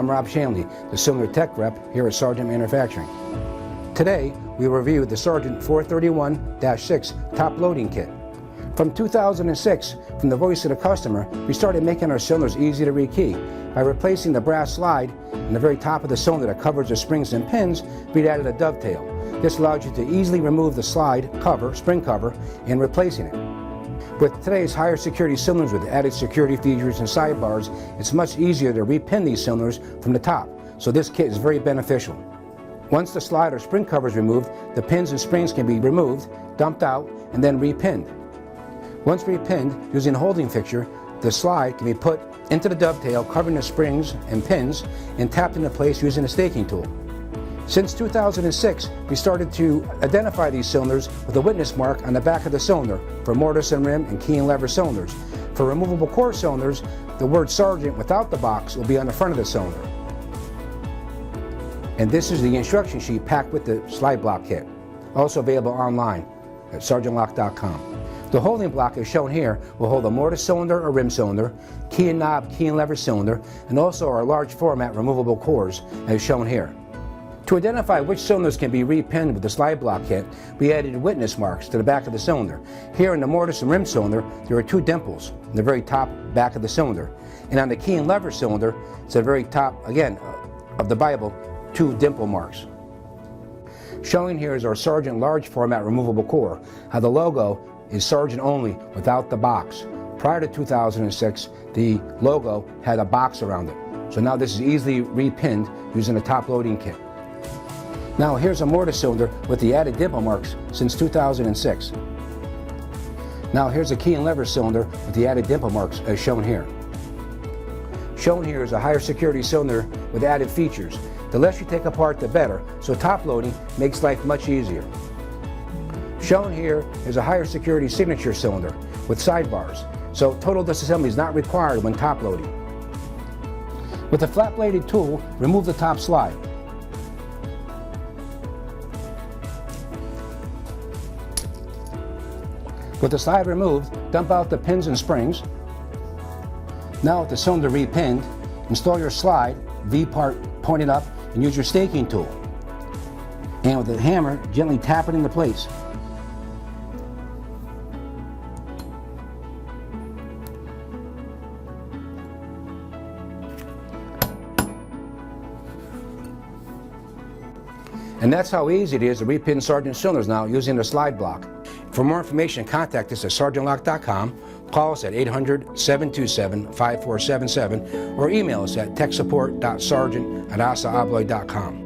I'm Rob Shanley, the cylinder tech rep here at Sargent Manufacturing. Today, we review the Sargent 431-6 top loading kit. From 2006, from the voice of the customer, we started making our cylinders easy to rekey. By replacing the brass slide in the very top of the cylinder that covers the springs and pins, we added a dovetail. This allows you to easily remove the slide cover, spring cover, and replacing it. With today's higher security cylinders with added security features and sidebars, it's much easier to repin these cylinders from the top, so this kit is very beneficial. Once the slide or spring cover is removed, the pins and springs can be removed, dumped out, and then repinned. Once repinned, using a holding fixture, the slide can be put into the dovetail covering the springs and pins and tapped into place using a staking tool. Since 2006, we started to identify these cylinders with a witness mark on the back of the cylinder for mortise and rim and key and lever cylinders. For removable core cylinders, the word Sargent without the box will be on the front of the cylinder. And this is the instruction sheet packed with the slide block kit, also available online at sargentlock.com. The holding block as shown here will hold a mortise cylinder or rim cylinder, key and knob, key and lever cylinder, and also our large format removable cores as shown here. To identify which cylinders can be repinned with the slide block kit, we added witness marks to the back of the cylinder. Here in the mortise and rim cylinder, there are two dimples in the very top back of the cylinder. And on the key and lever cylinder, it's the very top, again, of the Bible, two dimple marks. Showing here is our Sargent large format removable core. How the logo is Sargent only without the box. Prior to 2006, the logo had a box around it. So now this is easily repinned using a top loading kit. Now here's a mortise cylinder with the added dimple marks since 2006. Now here's a key and lever cylinder with the added dimple marks as shown here. Shown here is a higher security cylinder with added features. The less you take apart, the better, so top loading makes life much easier. Shown here is a higher security signature cylinder with sidebars, so total disassembly is not required when top loading. With a flat bladed tool, remove the top slide. With the slide removed, dump out the pins and springs. Now with the cylinder repinned, install your slide, V part pointed up, and use your staking tool. And with the hammer, gently tap it into place. And that's how easy it is to repin Sargent cylinders now using the slide block. For more information, contact us at sargentlock.com, call us at 800-727-5477, or email us at techsupport.sargent@asaabloy.com.